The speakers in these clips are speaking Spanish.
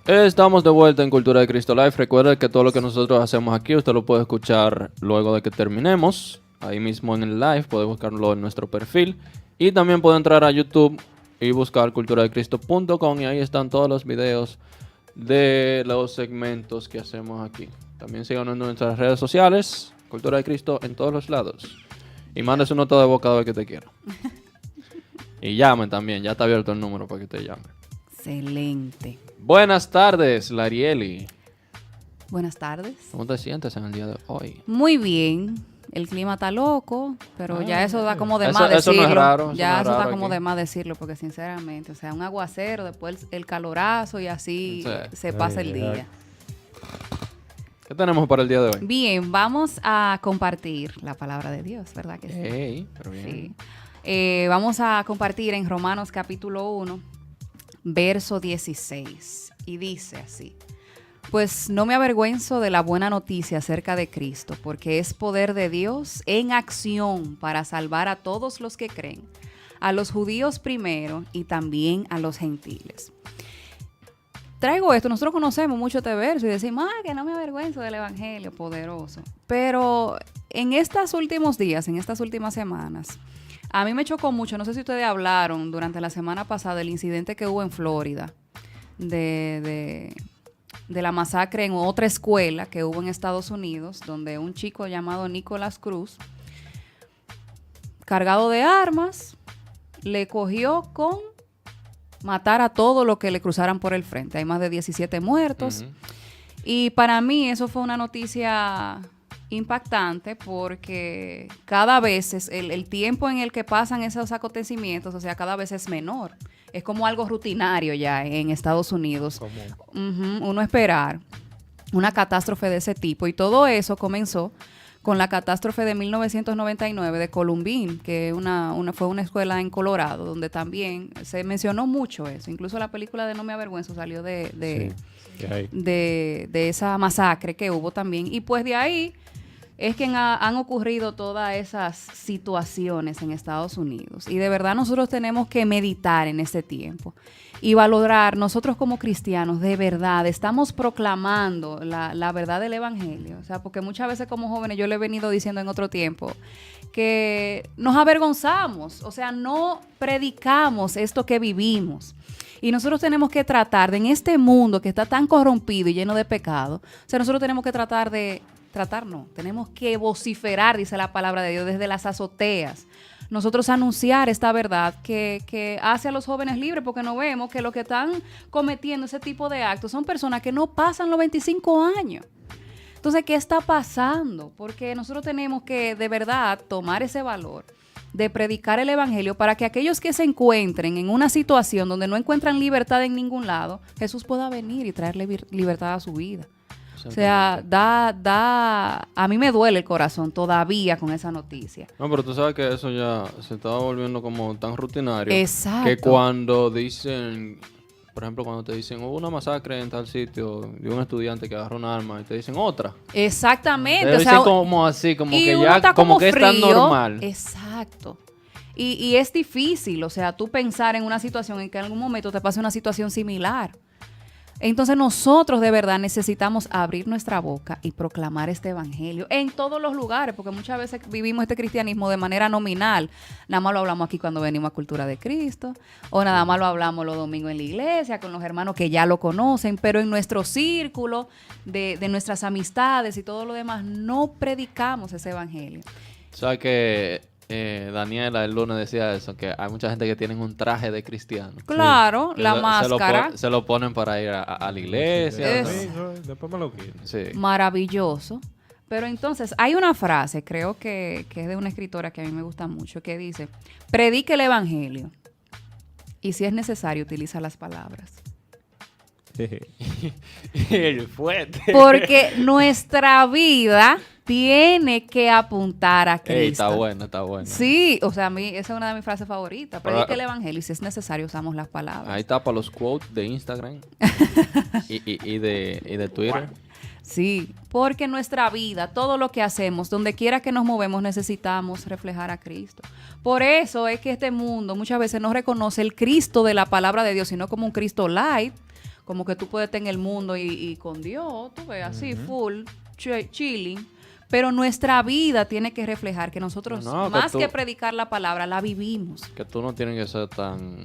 Estamos de vuelta en Cultura de Cristo Live. Recuerda que todo lo que nosotros hacemos aquí, usted lo puede escuchar luego de que terminemos. Ahí mismo en el live, puede buscarlo en nuestro perfil. Y también puede entrar a YouTube y buscar culturadecristo.com y ahí están todos los videos de los segmentos que hacemos aquí. También síganos en nuestras redes sociales, Cultura de Cristo en todos los lados. Y mande su nota de voz cada vez que te quiera. Y llamen también, ya está abierto el número para que te llamen. Excelente. Buenas tardes, Larieli. Buenas tardes. ¿Cómo te sientes en el día de hoy? Muy bien. El clima está loco, pero ya eso da como de Eso- más eso no decirlo. es raro, eso ya no es eso da raro como aquí. de más decirlo, porque sinceramente, o sea, un aguacero, después el calorazo y así Sí. se pasa el día. ¿Qué tenemos para el día de hoy? Bien, vamos a compartir la palabra de Dios, ¿verdad que sí? Ey, pero bien. Sí. Vamos a compartir en Romanos capítulo 1, verso 16. Y dice así: Pues no me avergüenzo de la buena noticia acerca de Cristo, porque es poder de Dios en acción para salvar a todos los que creen, a los judíos primero y también a los gentiles. Traigo esto, nosotros conocemos mucho este verso y decimos, que no me avergüenzo del evangelio poderoso. Pero en estos últimos días, en estas últimas semanas, a mí me chocó mucho, no sé si ustedes hablaron durante la semana pasada del incidente que hubo en Florida, de la masacre en otra escuela que hubo en Estados Unidos, donde un chico llamado Nicolás Cruz, cargado de armas, le cogió con matar a todo lo que le cruzaran por el frente. Hay más de 17 muertos. Ujú. Y para mí eso fue una noticia impactante porque cada vez el tiempo en el que pasan esos acontecimientos, o sea, cada vez es menor. Es como algo rutinario ya en Estados Unidos. Uno esperar una catástrofe de ese tipo. Y todo eso comenzó con la catástrofe de 1999 de Columbine, que fue una escuela en Colorado, donde también se mencionó mucho eso. Incluso la película de No me avergüenzo salió de esa masacre que hubo también. Y pues de ahí es que han ocurrido todas esas situaciones en Estados Unidos. Y de verdad nosotros tenemos que meditar en este tiempo y valorar, nosotros como cristianos, de verdad, estamos proclamando la verdad del evangelio. O sea, porque muchas veces como jóvenes, yo le he venido diciendo en otro tiempo, que nos avergonzamos, o sea, no predicamos esto que vivimos. Y nosotros tenemos que tratar de, en este mundo que está tan corrompido y lleno de pecado, o sea, nosotros tenemos que tenemos que vociferar, dice la palabra de Dios, desde las azoteas. Nosotros anunciar esta verdad que hace a los jóvenes libres, porque no vemos que los que están cometiendo ese tipo de actos son personas que no pasan los 25 años. Entonces, ¿qué está pasando? Porque nosotros tenemos que de verdad tomar ese valor de predicar el evangelio para que aquellos que se encuentren en una situación donde no encuentran libertad en ningún lado, Jesús pueda venir y traerle libertad a su vida. O sea, a mí me duele el corazón todavía con esa noticia. No, pero tú sabes que eso ya se estaba volviendo como tan rutinario. Exacto. Que cuando dicen, por ejemplo, cuando te dicen hubo una masacre en tal sitio de un estudiante que agarró un arma y te dicen otra. Exactamente. Te dicen como así, como y que uno ya, está como que es tan frío. normal. Exacto. Y es difícil, o sea, tú pensar en una situación en que en algún momento te pase una situación similar. Entonces nosotros de verdad necesitamos abrir nuestra boca y proclamar este evangelio en todos los lugares, porque muchas veces vivimos este cristianismo de manera nominal. Nada más lo hablamos aquí cuando venimos a Cultura de Cristo, o nada más lo hablamos los domingos en la iglesia con los hermanos que ya lo conocen, pero en nuestro círculo de nuestras amistades y todo lo demás no predicamos ese evangelio. O sea que Daniela el lunes decía eso, que hay mucha gente que tienen un traje de cristiano. Claro, Que la se máscara. se lo ponen para ir a la iglesia. Es- ¿no? Después me lo quito. Sí. Maravilloso. Pero entonces hay una frase, creo que es de una escritora que a mí me gusta mucho, que dice: predique el evangelio y si es necesario utiliza las palabras. El fuerte. Porque nuestra vida tiene que apuntar a Cristo. Ey, está bueno, está bueno. Sí, o sea, a mí esa es una de mis frases favoritas. Pero- Predique el evangelio y si es necesario usamos las palabras. Ahí está para los quotes de Instagram y de Twitter. Sí, porque nuestra vida, todo lo que hacemos, donde quiera que nos movemos, necesitamos reflejar a Cristo. Por eso es que este mundo muchas veces no reconoce el Cristo de la palabra de Dios, sino como un Cristo light, como que tú puedes estar en el mundo y con Dios, tú ves, así, full, chilling. Pero nuestra vida tiene que reflejar que nosotros, No, más tú- que predicar la palabra, la vivimos. Que tú no tienes que ser tan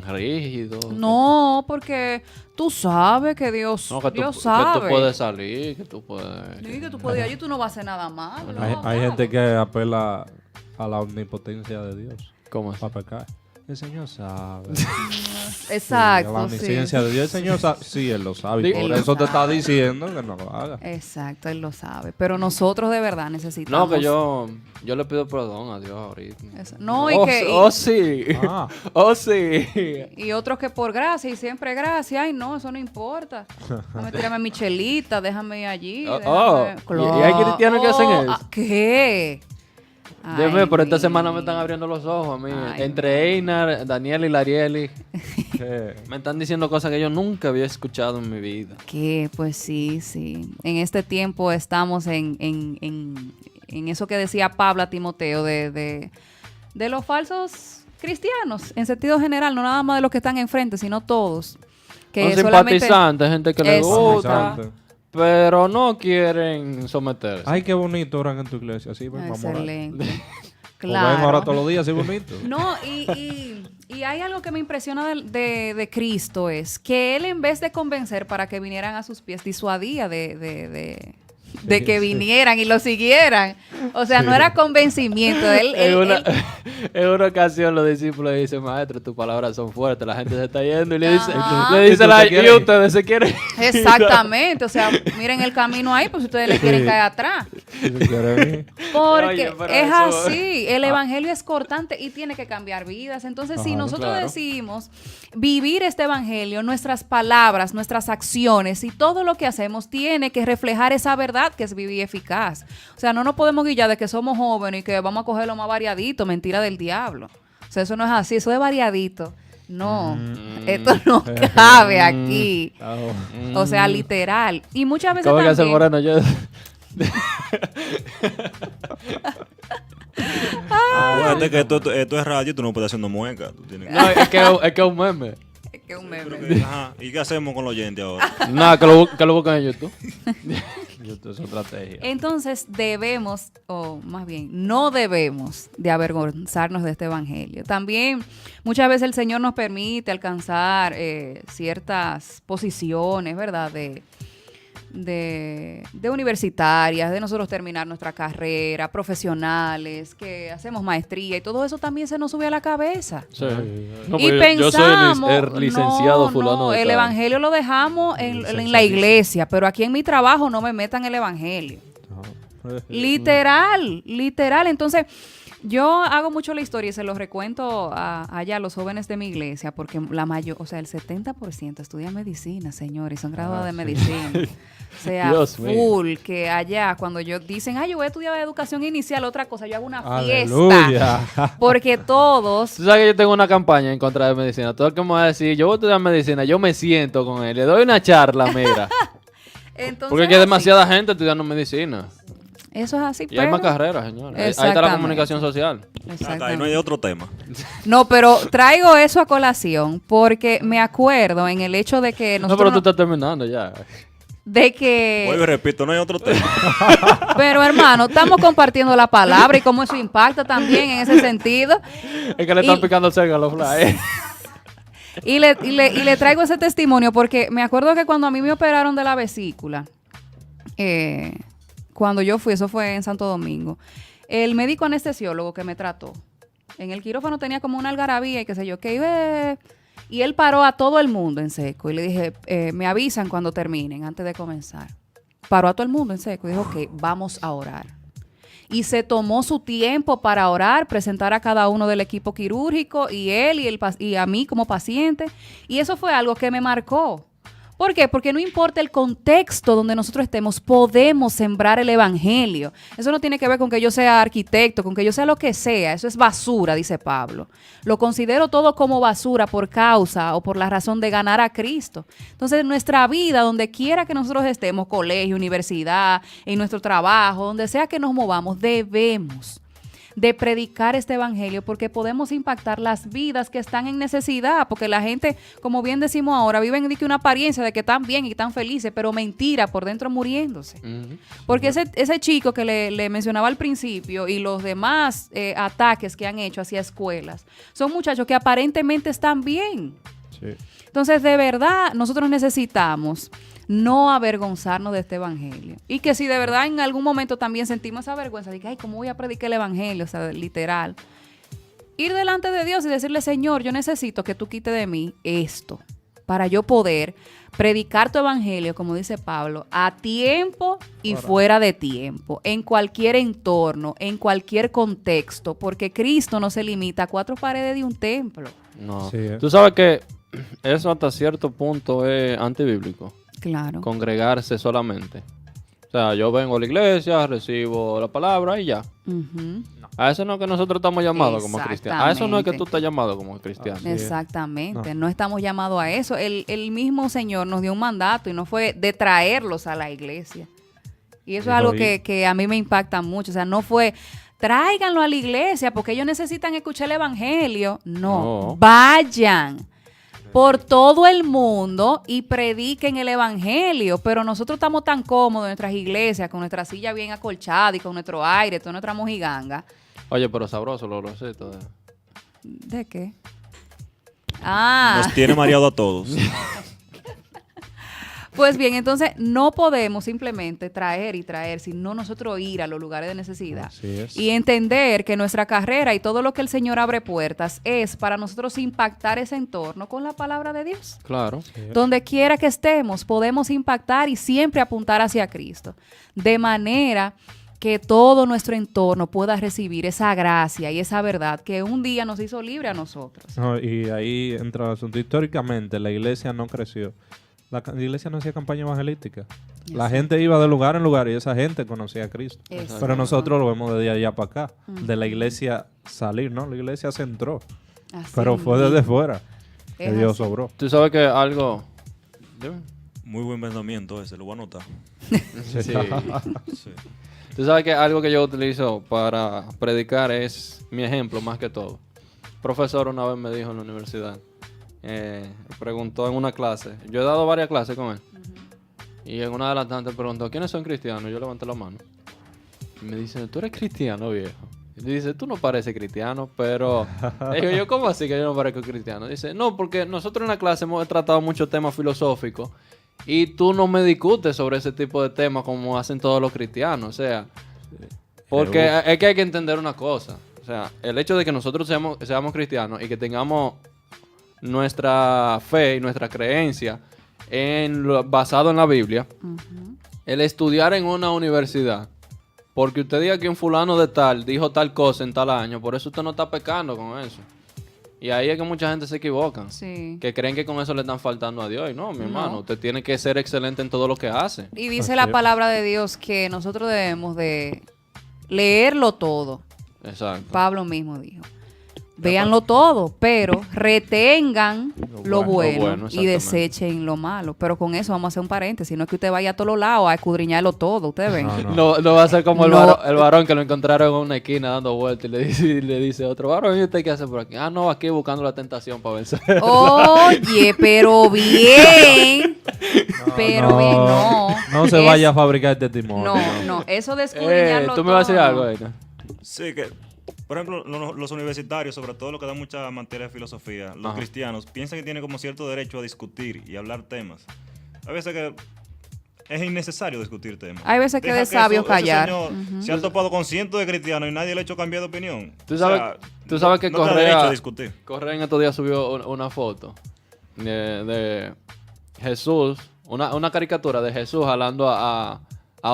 rígido. No, porque tú sabes que Dios, No, que Dios tú sabe. puedes salir, que tú puedes... Sí, que tú puedes ir allí y tú no vas a hacer nada malo. Hay, no, hay claro. gente que apela a la omnipotencia de Dios ¿Cómo es? para pecar. El Señor sabe. Exacto, La sí. omnisciencia de Dios, el Señor sabe. Sí, Él lo sabe. Y Él por lo eso te está sabe. diciendo que no lo haga. Exacto, él lo sabe. Pero nosotros de verdad necesitamos. No, que yo le pido perdón a Dios ahorita. No, y Oh, que. oh, sí. Ah. Oh, sí. Y otros que por gracia y siempre gracia. Ay, no, eso no importa. Déjame tirarme mi chelita, déjame ir allí. Oh, déjame- y hay cristianos que hacen eso. ¿Qué? Dios mío, pero esta mi- semana me están abriendo los ojos a mí. Ay, Entre Einar, Daniel y Larieli. Que- Me están diciendo cosas que yo nunca había escuchado en mi vida. Que, pues sí, sí. En este tiempo estamos en eso que decía Pablo a Timoteo de los falsos cristianos, en sentido general, no nada más de los que están enfrente, sino todos. Que Son simpatizantes, gente que le Exacto. gusta, pero no quieren someterse. Ay, qué bonito oran en tu iglesia. Sí, ven, vamos a orar. Excelente. O ven ahora Claro. todos los días, sí, bonito. No, y hay algo que me impresiona de Cristo, es que Él, en vez de convencer para que vinieran a sus pies, disuadía de que vinieran y lo siguieran. O sea, no era convencimiento. En una ocasión los discípulos dicen, maestro, tus palabras son fuertes, la gente se está yendo y le dice, Ajá. le dice ¿Y tú te y quieres? ustedes se quieren ir?" Exactamente. O sea, miren el camino ahí, pues si ustedes le quieren caer atrás. Si tú quieres ir. Porque Oye, pero es eso- así, el evangelio es cortante y tiene que cambiar vidas. Entonces, si Ajá, nosotros claro. decidimos vivir este evangelio, nuestras palabras, nuestras acciones y todo lo que hacemos tiene que reflejar esa verdad que es vivir eficaz. O sea, no nos podemos guiar de que somos jóvenes y que vamos a coger lo más variadito, mentira del diablo. O sea, eso no es así, eso es variadito. No, esto no cabe aquí. O sea, literal. Y muchas veces ¿Cómo que hace también... Moreno? Yo... Acuérdate que esto es radio y tú no puedes haciendo muecas. Tú tienes que- No, es que es un meme. Es que es un meme. Ajá. ¿Y qué hacemos con los oyentes ahora? Nada, que lo busquen en YouTube. YouTube es estrategia. Entonces debemos, o más bien, no debemos de avergonzarnos de este evangelio. También muchas veces el Señor nos permite alcanzar ciertas posiciones, ¿verdad? De universitarias, de nosotros terminar nuestra carrera, profesionales, que hacemos maestría y todo eso también se nos sube a la cabeza. Sí. No, Y pues yo soy pensamos, el licenciado no, fulano no, de el tal. evangelio lo dejamos en la iglesia, pero aquí en mi trabajo no me metan el evangelio. Literal, literal. Entonces, yo hago mucho la historia y se los recuento allá a los jóvenes de mi iglesia, porque el 70% estudia medicina, señores, son graduados de medicina. O sea, Dios mío. full, que allá cuando dicen, yo voy a estudiar educación inicial, otra cosa, yo hago una fiesta. Aleluya. Porque todos... Tú sabes que yo tengo una campaña en contra de medicina. Todo el que me va a decir, yo voy a estudiar medicina, yo me siento con él, le doy una charla, mira. Entonces, Porque aquí hay así. demasiada gente estudiando medicina. Eso es así, Y hay más pero... carreras, señores. Ahí está la Exactamente. comunicación social. Acá, y no hay otro tema. No, pero traigo eso a colación porque me acuerdo en el hecho de que No, nosotros... pero tú estás terminando ya. de que... Vuelvo y repito, no hay otro tema. Pero hermano, estamos compartiendo la palabra y cómo eso impacta también en ese sentido. Es que le están Y- picando cerca a los flyers. Y le traigo ese testimonio porque me acuerdo que cuando a mí me operaron de la vesícula, cuando yo fui, eso fue en Santo Domingo, el médico anestesiólogo que me trató, en el quirófano tenía como una algarabía y qué sé yo, y él paró a todo el mundo en seco y le dije, me avisan cuando terminen, antes de comenzar. Paró a todo el mundo en seco y dijo, ok, vamos a orar. Y se tomó su tiempo para orar, presentar a cada uno del equipo quirúrgico y él y a mí como paciente. Y eso fue algo que me marcó. ¿Por qué? Porque no importa el contexto donde nosotros estemos, podemos sembrar el evangelio. Eso no tiene que ver con que yo sea arquitecto, con que yo sea lo que sea. Eso es basura, dice Pablo. Lo considero todo como basura por causa o por la razón de ganar a Cristo. Entonces, nuestra vida, donde quiera que nosotros estemos, colegio, universidad, en nuestro trabajo, donde sea que nos movamos, debemos de predicar este evangelio, porque podemos impactar las vidas que están en necesidad, porque la gente, como bien decimos ahora, viven de que una apariencia de que están bien y están felices, pero mentira, por dentro muriéndose. Porque ese chico que le mencionaba al principio y los demás ataques que han hecho hacia escuelas, son muchachos que aparentemente están bien. Sí. Entonces, de verdad, nosotros necesitamos no avergonzarnos de este evangelio. Y que si de verdad en algún momento también sentimos esa vergüenza de que, ay, ¿cómo voy a predicar el evangelio? O sea, literal. Ir delante de Dios y decirle, Señor, yo necesito que tú quites de mí esto para yo poder predicar tu evangelio, como dice Pablo, a tiempo y fuera de tiempo, en cualquier entorno, en cualquier contexto, porque Cristo no se limita a 4 paredes de un templo. No. Sí, Tú sabes que eso hasta cierto punto es antibíblico. Claro. Congregarse solamente. O sea, yo vengo a la iglesia, recibo la palabra y ya. Ujú. A eso no es que nosotros estamos llamados como cristianos. A eso no es que tú estás llamado como cristiano. Así es. Exactamente, no estamos llamados a eso. El mismo Señor nos dio un mandato y no fue de traerlos a la iglesia. Y eso es algo que a mí me impacta mucho. O sea, no fue tráiganlo a la iglesia porque ellos necesitan escuchar el evangelio. No. Vayan por todo el mundo y prediquen el evangelio, pero nosotros estamos tan cómodos en nuestras iglesias, con nuestra silla bien acolchada y con nuestro aire, toda nuestra mojiganga. Oye, pero sabroso los rositos. ¿De qué? Ah. Nos tiene mareado a todos. Pues bien, entonces no podemos simplemente traer, sino nosotros ir a los lugares de necesidad. Así es. Y entender que nuestra carrera y todo lo que el Señor abre puertas es para nosotros impactar ese entorno con la palabra de Dios. Claro. Sí. Donde quiera que estemos, podemos impactar y siempre apuntar hacia Cristo. De manera que todo nuestro entorno pueda recibir esa gracia y esa verdad que un día nos hizo libre a nosotros. No, y ahí entra el asunto. Históricamente, la iglesia no creció. La iglesia no hacía campaña evangelística. La gente iba de lugar en lugar y esa gente conocía a Cristo. Exacto. Pero nosotros lo vemos desde allá para acá. De la iglesia salir, ¿no? La iglesia se entró. Así Pero fue desde fuera que Es Dios así. sobró. Tú sabes que algo... Dime. Muy buen pensamiento ese, lo voy a anotar. Sí. Sí. Tú sabes que algo que yo utilizo para predicar es mi ejemplo más que todo. El profesor una vez me dijo en la universidad, preguntó en una clase, yo he dado varias clases con él, y en una de las tantas preguntó, ¿quiénes son cristianos? Yo levanté la mano. Y me dice, ¿tú eres cristiano, viejo? Y dice, tú no pareces cristiano, pero... Digo yo, ¿cómo así que yo no parezco cristiano? Dice, no, porque nosotros en la clase hemos tratado muchos temas filosóficos y tú no me discutes sobre ese tipo de temas como hacen todos los cristianos. O sea, porque es que hay que entender una cosa. O sea, el hecho de que nosotros seamos cristianos y que tengamos nuestra fe y nuestra creencia basado en la Biblia, el estudiar en una universidad, porque usted diga que un fulano de tal dijo tal cosa en tal año, por eso usted no está pecando con eso. Y ahí es que mucha gente se equivoca. Sí. Que creen que con eso le están faltando a Dios. Y no, mi hermano, usted tiene que ser excelente en todo lo que hace. Y dice Así la es. palabra de Dios que nosotros debemos de leerlo todo. Exacto. Pablo mismo dijo. Véanlo todo, pero retengan lo bueno, bueno, y exactamente. desechen lo malo. Pero con eso vamos a hacer un paréntesis. No es que usted vaya a todos los lados a escudriñarlo todo. Ustedes ven. No va a ser como No. el varón que lo encontraron en una esquina dando vueltas y le dice a otro varón, ¿y usted qué hace por aquí? Ah, no, aquí buscando la tentación para vencer. Oye, pero bien. Pero bien, no. No se Es- vaya a fabricar testimonio. No. Eso de escudriñarlo ¿Tú me vas a decir todo, algo, no. Eina? Sí, que, por ejemplo, los universitarios, sobre todo los que dan mucha materia de filosofía, los Ajá. cristianos, piensan que tienen como cierto derecho a discutir y hablar temas. A veces que es innecesario discutir temas. Hay veces que Deja de sabio ese callar. señor se ha topado con cientos de cristianos y nadie le ha hecho cambiar de opinión. Tú sabes que no te da derecho a Correa, discutir. Correa en estos días subió una foto de Jesús, una caricatura de Jesús jalando a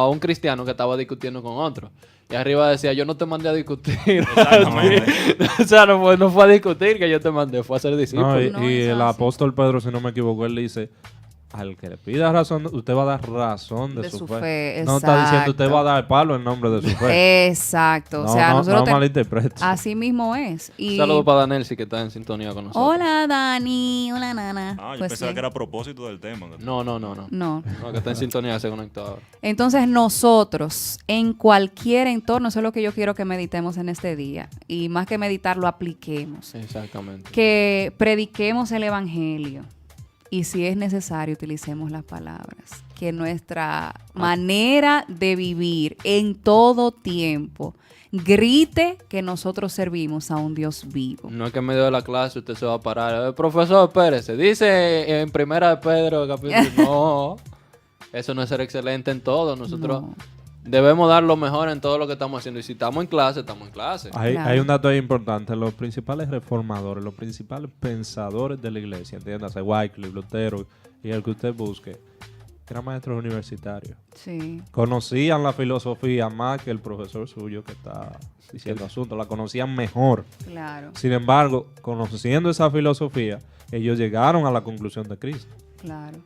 un cristiano que estaba discutiendo con otro. Y arriba decía, yo no te mandé a discutir. Exactamente. O sea, no fue a discutir que yo te mandé, fue a ser discípulo. No, y No, y es el así. apóstol Pedro, si no me equivoco, él dice, al que le pida razón, usted va a dar razón de, De su su fe. fe, No está diciendo exacto. usted va a dar el palo en nombre de su fe. Exacto. No, O sea, no, nosotros no malinterprete. así mismo es. Y Un saludo para Danelsi que está en sintonía con nosotros. hola, Dani. Hola, Nana. Ah, yo Pues pensaba sí. que era a propósito del tema. No. No. No, que está en sintonía, se conectó ahora. Entonces nosotros, en cualquier entorno, eso es lo que yo quiero que meditemos en este día. Y más que meditar, lo apliquemos. Exactamente. Que prediquemos el Evangelio. Y si es necesario, utilicemos las palabras. Que nuestra manera de vivir en todo tiempo grite que nosotros servimos a un Dios vivo. No es que en medio de la clase usted se va a parar. Profesor, espérese. Dice en primera de Pedro, capítulo. No. Eso no es ser excelente en todo. Nosotros No. debemos dar lo mejor en todo lo que estamos haciendo. Y si estamos en clase, estamos en clase. Claro. Hay un dato ahí importante. Los principales reformadores, los principales pensadores de la iglesia, entiéndase, Wycliffe, Lutero y el que usted busque, eran maestros universitarios. Sí. Conocían la filosofía más que el profesor suyo que está diciendo asunto. La conocían mejor. Claro, Sin embargo, conociendo esa filosofía, ellos llegaron a la conclusión de Cristo. claro.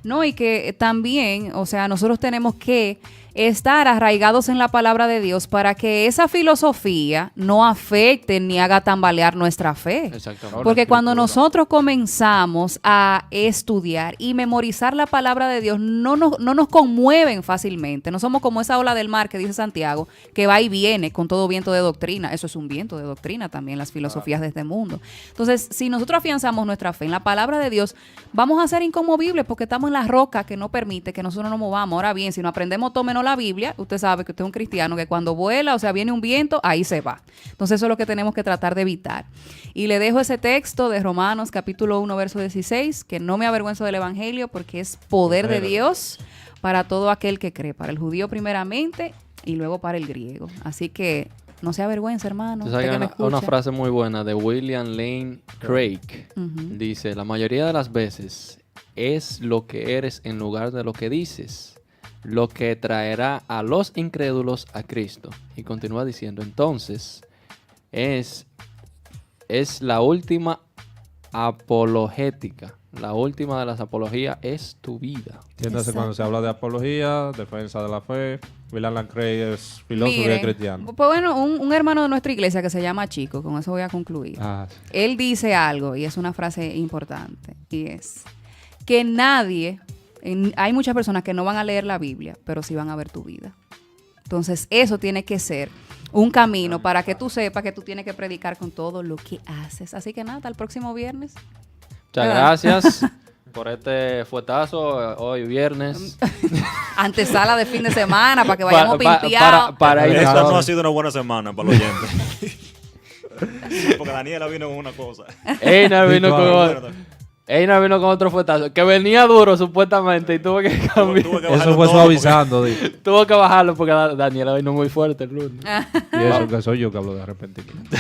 No, y que también, o sea, nosotros tenemos que estar arraigados en la palabra de Dios para que esa filosofía no afecte ni haga tambalear nuestra fe. Exactamente. Porque cuando escritura. nosotros comenzamos a estudiar y memorizar la palabra de Dios, no nos conmueven fácilmente. No somos como esa ola del mar que dice Santiago, que va y viene con todo viento de doctrina. Eso es un viento de doctrina también, las filosofías de este mundo. Entonces, si nosotros afianzamos nuestra fe en la palabra de Dios, vamos a ser inconmovibles porque estamos en la roca que no permite que nosotros nos movamos. Ahora bien, si no aprendemos todo menos la Biblia, usted sabe que usted es un cristiano que cuando vuela, o sea, viene un viento, ahí se va. Entonces, eso es lo que tenemos que tratar de evitar. Y le dejo ese texto de Romanos capítulo 1, verso 16, que no me avergüenzo del Evangelio porque es poder de Dios para todo aquel que cree, para el judío primeramente y luego para el griego. Así que no se avergüenza, hermano. Tú sabes usted que que me una escucha. frase muy buena de William Lane Craig. Ujú. Dice, la mayoría de las veces es lo que eres en lugar de lo que dices, lo que traerá a los incrédulos a Cristo. Y continúa diciendo, entonces, es la última apologética. La última de las apologías es tu vida. Entiéndase, cuando se habla de apología, defensa de la fe, William Lane Craig es filósofo y Miren, es cristiano. Pues bueno, un hermano de nuestra iglesia que se llama Chico, con eso voy a concluir. Ah, sí. Él dice algo y es una frase importante y es que nadie, hay muchas personas que no van a leer la Biblia, pero sí van a ver tu vida. Entonces eso tiene que ser un camino para que tú sepas que tú tienes que predicar con todo lo que haces. Así que nada, hasta el próximo viernes. Muchas gracias por este fuetazo hoy viernes. Antesala de fin de semana para que vayamos pimpeados. Para ir Esta no a ha sido una buena semana para los oyentes. Porque Daniela vino con una cosa. Einar vino Virtual. con Einar vino con otro fuetazo. Que venía duro supuestamente y tuvo que cambiar. Tuve que Eso bajarlo fue todo suavizando. di. Tuvo que bajarlo porque Daniela vino muy fuerte el lunes. Y eso que soy yo que hablo de arrepentimiento.